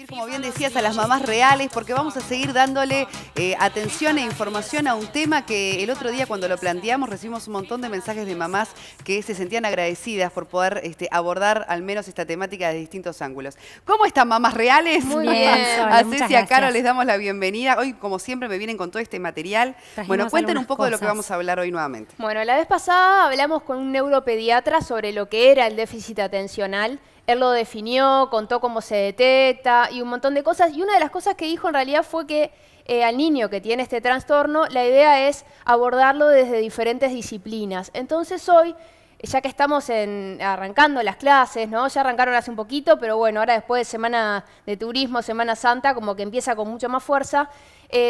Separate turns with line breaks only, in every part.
Como bien decías, a las mamás reales, porque vamos a seguir dándole atención e información a un tema que el otro día cuando lo planteamos recibimos un montón de mensajes de mamás que se sentían agradecidas por poder abordar al menos esta temática de distintos ángulos. ¿Cómo están, mamás reales?
Muy bien.
A Ceci y a Caro les damos la bienvenida. Hoy, como siempre, me vienen con todo este material. Bueno, cuenten un poco de lo que vamos a hablar hoy nuevamente.
Bueno, la vez pasada hablamos con un neuropediatra sobre lo que era el déficit atencional. Él lo definió, contó cómo se detecta y un montón de cosas. Y una de las cosas que dijo en realidad fue que al niño que tiene este trastorno, la idea es abordarlo desde diferentes disciplinas. Entonces hoy, ya que estamos arrancando las clases, ¿no? Ya arrancaron hace un poquito, pero bueno, ahora después de Semana de Turismo, Semana Santa, como que empieza con mucha más fuerza,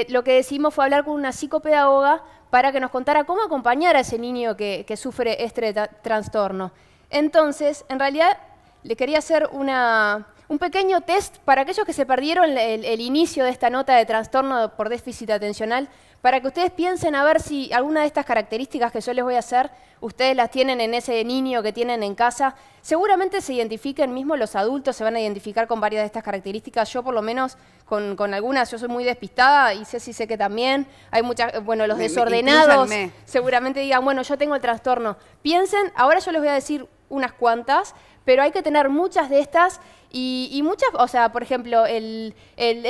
lo que decidimos fue hablar con una psicopedagoga para que nos contara cómo acompañar a ese niño que sufre este trastorno. Entonces, en realidad, le quería hacer un pequeño test para aquellos que se perdieron el inicio de esta nota de trastorno por déficit atencional, para que ustedes piensen a ver si alguna de estas características que yo les voy a hacer, ustedes las tienen en ese niño que tienen en casa. Seguramente se identifiquen, mismo los adultos se van a identificar con varias de estas características. Yo por lo menos con algunas, yo soy muy despistada y sé que también. Hay muchas, bueno, los desordenados seguramente digan, bueno, yo tengo el trastorno. Piensen, ahora yo les voy a decir unas cuantas, pero hay que tener muchas de estas y muchas, o sea, por ejemplo, el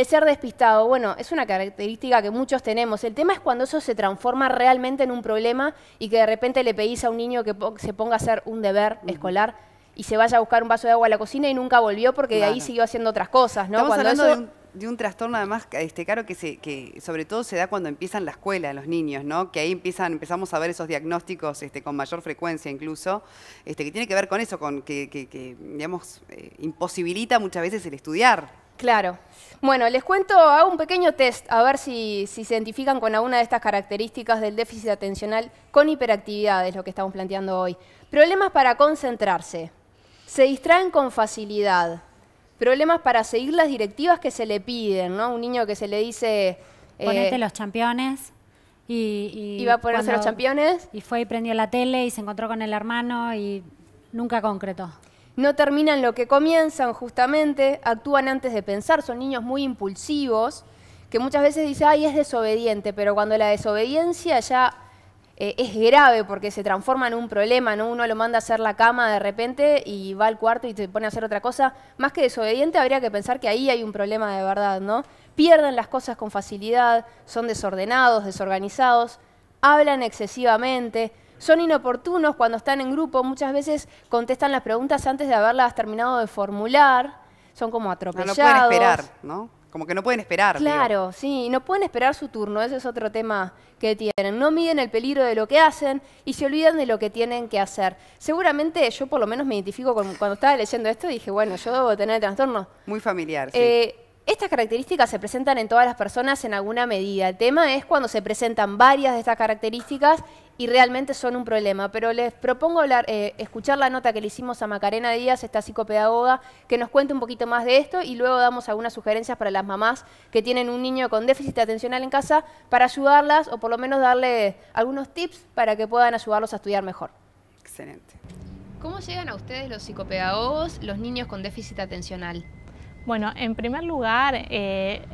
ser despistado, bueno, es una característica que muchos tenemos. El tema es cuando eso se transforma realmente en un problema y que de repente le pedís a un niño que se ponga a hacer un deber escolar y se vaya a buscar un vaso de agua a la cocina y nunca volvió porque de ahí siguió haciendo otras cosas, ¿no?
Estamos hablando de un trastorno además, Caro, que sobre todo se da cuando empiezan la escuela los niños, ¿no? Que ahí empezamos a ver esos diagnósticos con mayor frecuencia incluso, que tiene que ver con eso, con que digamos, imposibilita muchas veces el estudiar.
Claro. Bueno, les cuento, hago un pequeño test a ver si se identifican con alguna de estas características del déficit atencional con hiperactividad, es lo que estamos planteando hoy. Problemas para concentrarse, se distraen con facilidad, problemas para seguir las directivas que se le piden, ¿no? Un niño que se le dice...
Ponete los championes.
Iba a ponerse los championes.
Y fue y prendió la tele y se encontró con el hermano y nunca concretó.
No terminan lo que comienzan justamente, actúan antes de pensar, son niños muy impulsivos, que muchas veces dicen, ay, es desobediente, pero cuando la desobediencia ya es grave porque se transforma en un problema, ¿no? Uno lo manda a hacer la cama de repente y va al cuarto y se pone a hacer otra cosa. Más que desobediente, habría que pensar que ahí hay un problema de verdad, ¿no? Pierden las cosas con facilidad, son desordenados, desorganizados, hablan excesivamente, son inoportunos cuando están en grupo, muchas veces contestan las preguntas antes de haberlas terminado de formular, son como atropellados.
No pueden esperar, ¿no? Como que no pueden esperar.
Claro, sí, no pueden esperar su turno, ese es otro tema que tienen. No miden el peligro de lo que hacen y se olvidan de lo que tienen que hacer. Seguramente yo por lo menos me identifico cuando estaba leyendo esto y dije, bueno, yo debo tener el trastorno.
Muy familiar, sí.
Estas características se presentan en todas las personas en alguna medida. El tema es cuando se presentan varias de estas características y realmente son un problema. Pero les propongo escuchar la nota que le hicimos a Macarena Díaz, esta psicopedagoga, que nos cuente un poquito más de esto y luego damos algunas sugerencias para las mamás que tienen un niño con déficit atencional en casa para ayudarlas o por lo menos darle algunos tips para que puedan ayudarlos a estudiar mejor.
Excelente.
¿Cómo llegan a ustedes los psicopedagogos los niños con déficit atencional?
Bueno, en primer lugar,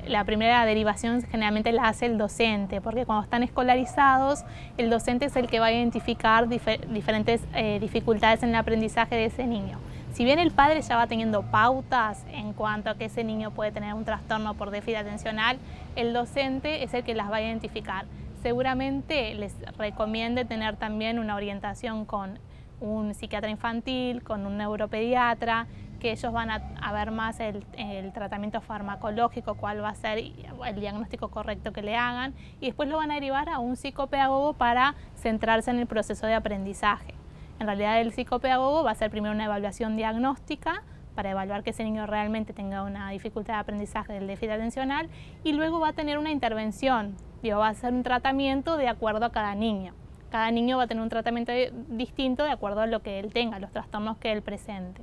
la primera derivación generalmente la hace el docente, porque cuando están escolarizados, el docente es el que va a identificar diferentes dificultades en el aprendizaje de ese niño. Si bien el padre ya va teniendo pautas en cuanto a que ese niño puede tener un trastorno por déficit atencional, el docente es el que las va a identificar. Seguramente les recomiende tener también una orientación con un psiquiatra infantil, con un neuropediatra, que ellos van a ver más el tratamiento farmacológico, cuál va a ser el diagnóstico correcto que le hagan, y después lo van a derivar a un psicopedagogo para centrarse en el proceso de aprendizaje. En realidad el psicopedagogo va a hacer primero una evaluación diagnóstica para evaluar que ese niño realmente tenga una dificultad de aprendizaje del déficit atencional y luego va a tener una intervención, va a hacer un tratamiento de acuerdo a cada niño. Cada niño va a tener un tratamiento distinto de acuerdo a lo que él tenga, los trastornos que él presente.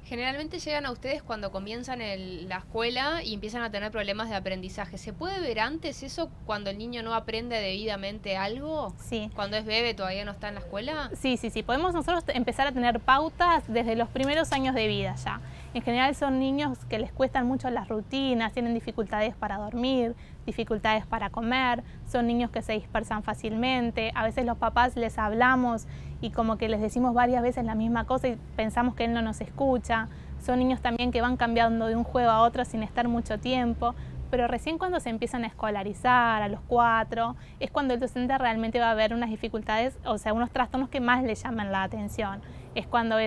Generalmente llegan a ustedes cuando comienzan la escuela y empiezan a tener problemas de aprendizaje. ¿Se puede ver antes eso cuando el niño no aprende debidamente algo?
Sí.
¿Cuando es bebé todavía no está en la escuela?
Sí. Podemos nosotros empezar a tener pautas desde los primeros años de vida ya. En general son niños que les cuestan mucho las rutinas, tienen dificultades para dormir, dificultades para comer, son niños que se dispersan fácilmente. A veces los papás les hablamos y como que les decimos varias veces la misma cosa y pensamos que él no nos escucha. Son niños también que van cambiando de un juego a otro sin estar mucho tiempo, pero recién cuando se empiezan a escolarizar, a los 4, es cuando el docente realmente va a ver unas dificultades, o sea, unos trastornos que más le llaman la atención. Es cuando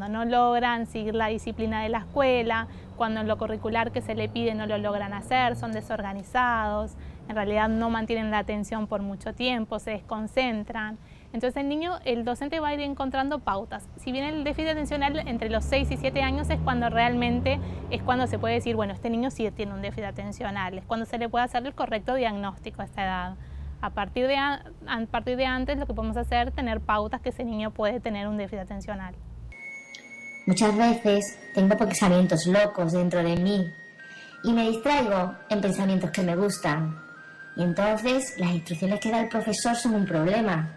no logran seguir la disciplina de la escuela, cuando en lo curricular que se le pide no lo logran hacer, son desorganizados, en realidad no mantienen la atención por mucho tiempo, se desconcentran. Entonces el docente va a ir encontrando pautas. Si bien el déficit atencional entre los 6 y 7 años es cuando realmente se puede decir, bueno, este niño sí tiene un déficit atencional, es cuando se le puede hacer el correcto diagnóstico a esta edad. A partir de antes lo que podemos hacer es tener pautas que ese niño puede tener un déficit atencional.
Muchas veces tengo pensamientos locos dentro de mí y me distraigo en pensamientos que me gustan. Y entonces las instrucciones que da el profesor son un problema.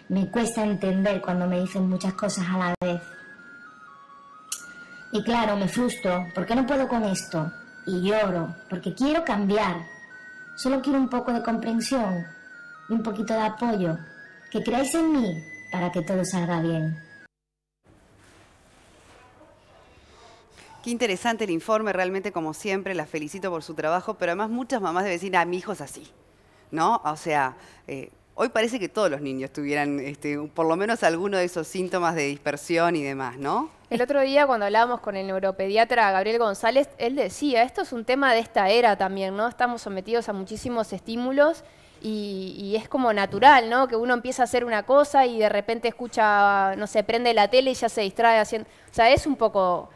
Me cuesta entender cuando me dicen muchas cosas a la vez. Y claro, me frustro porque no puedo con esto. Y lloro porque quiero cambiar. Solo quiero un poco de comprensión y un poquito de apoyo. Que creáis en mí para que todo salga bien.
Qué interesante el informe, realmente como siempre, la felicito por su trabajo, pero además muchas mamás deben decir, mi hijo es así, ¿no? O sea, hoy parece que todos los niños tuvieran por lo menos alguno de esos síntomas de dispersión y demás, ¿no?
El otro día cuando hablábamos con el neuropediatra Gabriel González, él decía, esto es un tema de esta era también, ¿no? Estamos sometidos a muchísimos estímulos y es como natural, ¿no? Que uno empieza a hacer una cosa y de repente escucha, no sé, prende la tele y ya se distrae haciendo... O sea, es un poco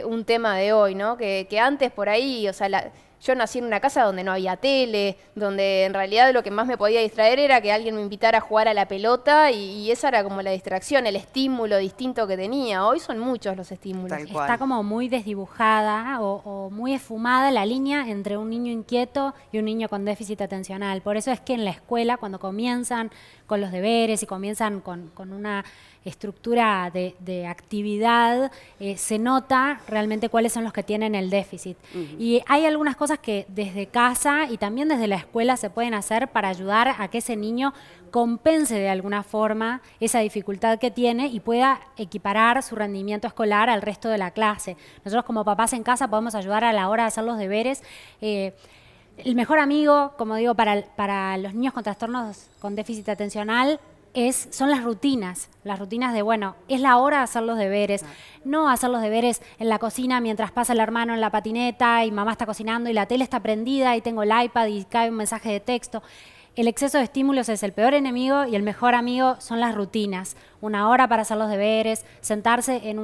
un tema de hoy, ¿no? Que antes por ahí, o sea, yo nací en una casa donde no había tele, donde en realidad lo que más me podía distraer era que alguien me invitara a jugar a la pelota y esa era como la distracción, el estímulo distinto que tenía. Hoy son muchos los estímulos.
Está como muy desdibujada o muy esfumada la línea entre un niño inquieto y un niño con déficit atencional. Por eso es que en la escuela, cuando comienzan con los deberes y comienzan con una estructura de actividad, se nota realmente cuáles son los que tienen el déficit. Y hay algunas cosas que desde casa y también desde la escuela se pueden hacer para ayudar a que ese niño compense de alguna forma esa dificultad que tiene y pueda equiparar su rendimiento escolar al resto de la clase. Nosotros como papás en casa podemos ayudar a la hora de hacer los deberes. El mejor amigo, como digo, para los niños con trastornos con déficit atencional son las rutinas de, bueno, es la hora de hacer los deberes, no hacer los deberes en la cocina mientras pasa el hermano en la patineta y mamá está cocinando y la tele está prendida y tengo el iPad y cae un mensaje de texto. El exceso de estímulos es el peor enemigo y el mejor amigo son las rutinas. Una hora para hacer los deberes, sentarse en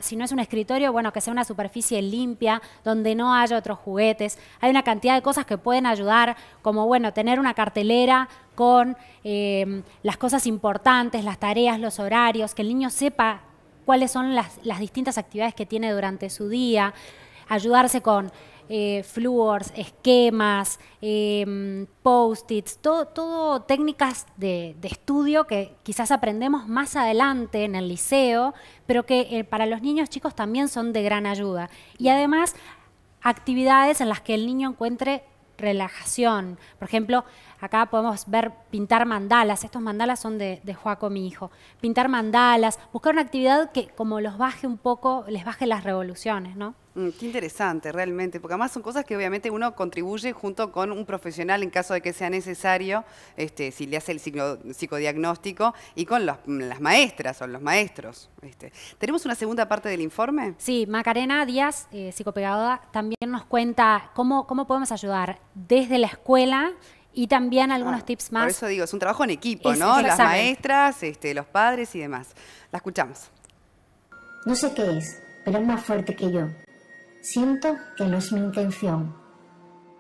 si no es un escritorio, bueno, que sea una superficie limpia, donde no haya otros juguetes. Hay una cantidad de cosas que pueden ayudar, como, bueno, tener una cartelera con las cosas importantes, las tareas, los horarios, que el niño sepa cuáles son las distintas actividades que tiene durante su día, ayudarse con flúors, esquemas, post-its, todo técnicas de estudio que quizás aprendemos más adelante en el liceo, pero que para los niños chicos también son de gran ayuda. Y además, actividades en las que el niño encuentre relajación. Por ejemplo, acá podemos ver pintar mandalas. Estos mandalas son de Joaco, mi hijo. Pintar mandalas, buscar una actividad que como les baje las revoluciones, ¿no?
Qué interesante, realmente, porque además son cosas que obviamente uno contribuye junto con un profesional en caso de que sea necesario, si le hace el psicodiagnóstico, y con las maestras o los maestros. ¿Tenemos una segunda parte del informe?
Sí, Macarena Díaz, psicopedagoga, también nos cuenta cómo podemos ayudar desde la escuela y también algunos tips más.
Por eso digo, es un trabajo en equipo, ¿no? Las maestras, los padres y demás. La escuchamos.
No sé qué es, pero es más fuerte que yo. Siento que no es mi intención,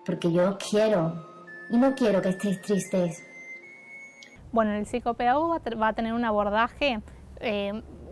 porque yo os quiero y no quiero que estéis tristes.
Bueno, el psicopedagogo va a tener un abordaje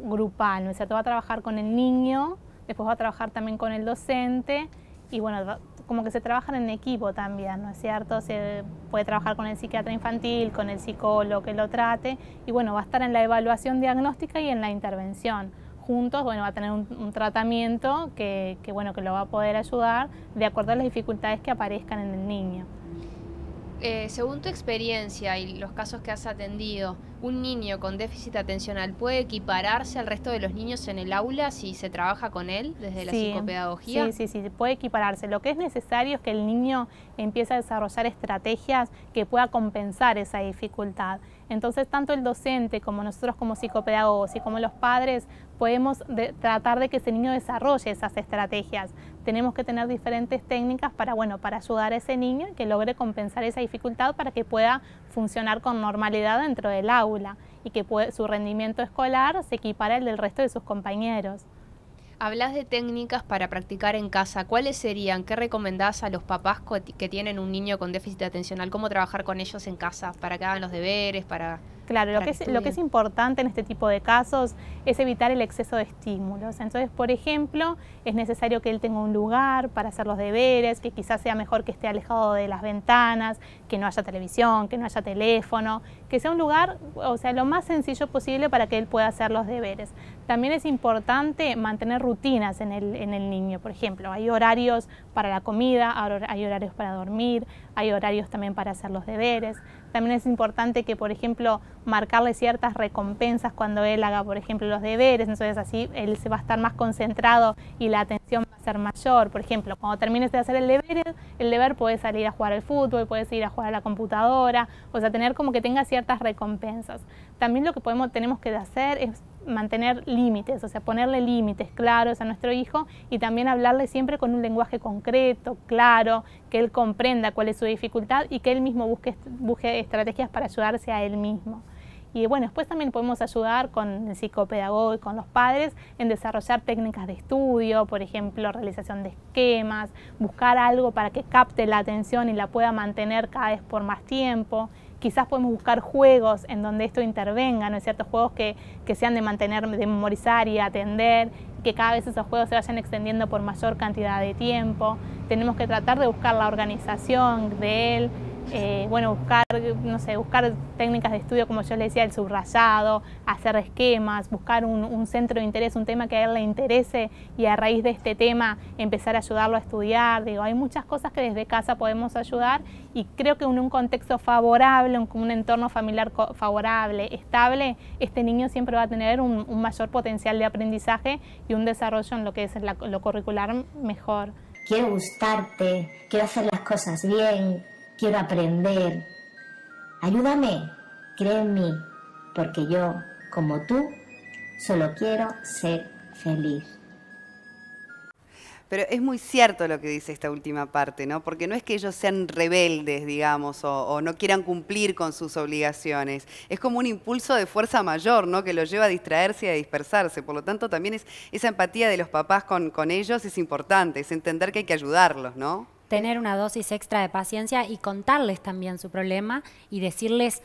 grupal, ¿no es cierto? Va a trabajar con el niño después va a trabajar también con el docente y bueno, como que se trabajan en equipo también, ¿no es cierto? Se puede trabajar con el psiquiatra infantil, con el psicólogo que lo trate y bueno, va a estar en la evaluación diagnóstica y en la intervención. Juntos, bueno, va a tener un tratamiento que lo va a poder ayudar de acuerdo a las dificultades que aparezcan en el niño.
Según tu experiencia y los casos que has atendido, ¿un niño con déficit atencional puede equipararse al resto de los niños en el aula si se trabaja con él desde la psicopedagogía?
Sí, puede equipararse. Lo que es necesario es que el niño empiece a desarrollar estrategias que pueda compensar esa dificultad. Entonces, tanto el docente como nosotros como psicopedagogos y como los padres podemos tratar de que ese niño desarrolle esas estrategias. Tenemos que tener diferentes técnicas para ayudar a ese niño que logre compensar esa dificultad para que pueda funcionar con normalidad dentro del aula y que su rendimiento escolar se equipare al del resto de sus compañeros.
Hablas de técnicas para practicar en casa. ¿Cuáles serían? ¿Qué recomendás a los papás que tienen un niño con déficit atencional? ¿Cómo trabajar con ellos en casa? ¿Para que hagan los deberes?
Claro, lo que es importante en este tipo de casos es evitar el exceso de estímulos. Entonces, por ejemplo, es necesario que él tenga un lugar para hacer los deberes, que quizás sea mejor que esté alejado de las ventanas, que no haya televisión, que no haya teléfono, que sea un lugar, lo más sencillo posible para que él pueda hacer los deberes. También es importante mantener rutinas en el niño. Por ejemplo, hay horarios para la comida, hay horarios para dormir, hay horarios también para hacer los deberes. También es importante que, por ejemplo, marcarle ciertas recompensas cuando él haga, por ejemplo, los deberes, entonces así él se va a estar más concentrado y la atención va a ser mayor. Por ejemplo, cuando termines de hacer el deber puedes salir a jugar al fútbol, puedes ir a jugar a la computadora, tener como que tenga ciertas recompensas. También lo que tenemos que hacer es mantener límites, ponerle límites claros a nuestro hijo y también hablarle siempre con un lenguaje concreto, claro, que él comprenda cuál es su dificultad y que él mismo busque estrategias para ayudarse a él mismo. Y después también podemos ayudar con el psicopedagogo y con los padres en desarrollar técnicas de estudio, por ejemplo, realización de esquemas, buscar algo para que capte la atención y la pueda mantener cada vez por más tiempo. Quizás podemos buscar juegos en donde esto intervenga, ¿no es cierto? Juegos que sean de memorizar y atender, que cada vez esos juegos se vayan extendiendo por mayor cantidad de tiempo. Tenemos que tratar de buscar la organización de él, buscar técnicas de estudio, como yo le decía, el subrayado, hacer esquemas, buscar un centro de interés, un tema que a él le interese y a raíz de este tema empezar a ayudarlo a estudiar. Hay muchas cosas que desde casa podemos ayudar y creo que en un contexto favorable, un entorno familiar favorable, estable, este niño siempre va a tener un mayor potencial de aprendizaje y un desarrollo en lo que es lo curricular mejor.
Quiero gustarte, quiero hacer las cosas bien, quiero aprender. Ayúdame, cree en mí, porque yo, como tú, solo quiero ser feliz.
Pero es muy cierto lo que dice esta última parte, ¿no? Porque no es que ellos sean rebeldes, digamos, o no quieran cumplir con sus obligaciones. Es como un impulso de fuerza mayor, ¿no? Que los lleva a distraerse y a dispersarse. Por lo tanto, también esa empatía de los papás con ellos es importante, es entender que hay que ayudarlos, ¿no?
Tener una dosis extra de paciencia y contarles también su problema y decirles,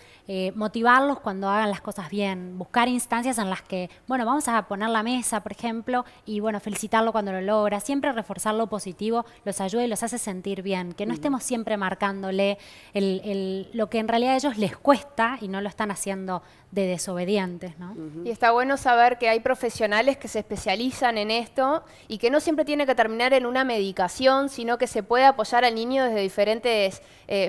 motivarlos cuando hagan las cosas bien, buscar instancias en las que, vamos a poner la mesa, por ejemplo, y felicitarlo cuando lo logra, siempre reforzar lo positivo, los ayuda y los hace sentir bien, que no estemos siempre marcándole lo que en realidad a ellos les cuesta y no lo están haciendo de desobedientes, ¿no?
Y está bueno saber que hay profesionales que se especializan en esto y que no siempre tiene que terminar en una medicación, sino que se puede apoyar al niño desde diferentes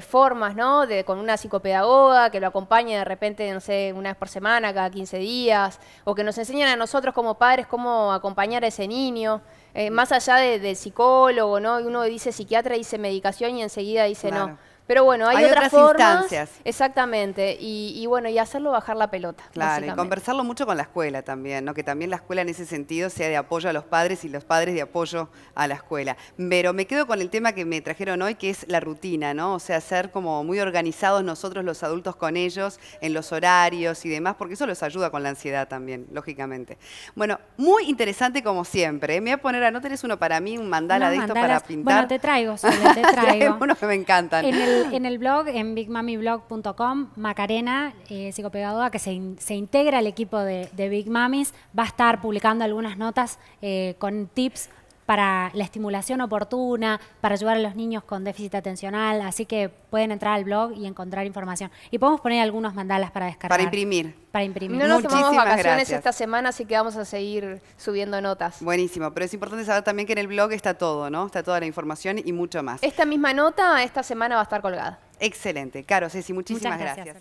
formas, ¿no? Con una psicopedagoga que lo acompañe de repente, no sé, una vez por semana, cada 15 días, o que nos enseñan a nosotros como padres cómo acompañar a ese niño, más allá del psicólogo, ¿no? Y uno dice psiquiatra, dice medicación y enseguida dice
claro.
no. Pero hay otras formas,
instancias.
Exactamente, y hacerlo bajar la pelota.
Claro, y conversarlo mucho con la escuela también, ¿no? Que también la escuela en ese sentido sea de apoyo a los padres y los padres de apoyo a la escuela. Pero me quedo con el tema que me trajeron hoy, que es la rutina, ¿no? O sea, ser como muy organizados nosotros los adultos con ellos, en los horarios y demás, porque eso los ayuda con la ansiedad también, lógicamente. Bueno, muy interesante como siempre. Me voy a poner, ¿no tenés uno para mí, un mandala de esto para pintar?
Bueno, te traigo, Sole, te traigo.
Unos que me encantan.
en el blog, en bigmamiblog.com, Macarena, psicopedagoga que se integra al equipo de Big Mamis, va a estar publicando algunas notas con tips para la estimulación oportuna, para ayudar a los niños con déficit atencional, así que pueden entrar al blog y encontrar información. Y podemos poner algunos mandalas para descargar.
Para imprimir.
Para imprimir.
No nos tomamos vacaciones
gracias.
esta semana, así que vamos a seguir subiendo notas.
Buenísimo, pero es importante saber también que en el blog está todo, ¿no? Está toda la información y mucho más.
Esta misma nota esta semana va a estar colgada.
Excelente. Caro, Ceci, muchísimas gracias.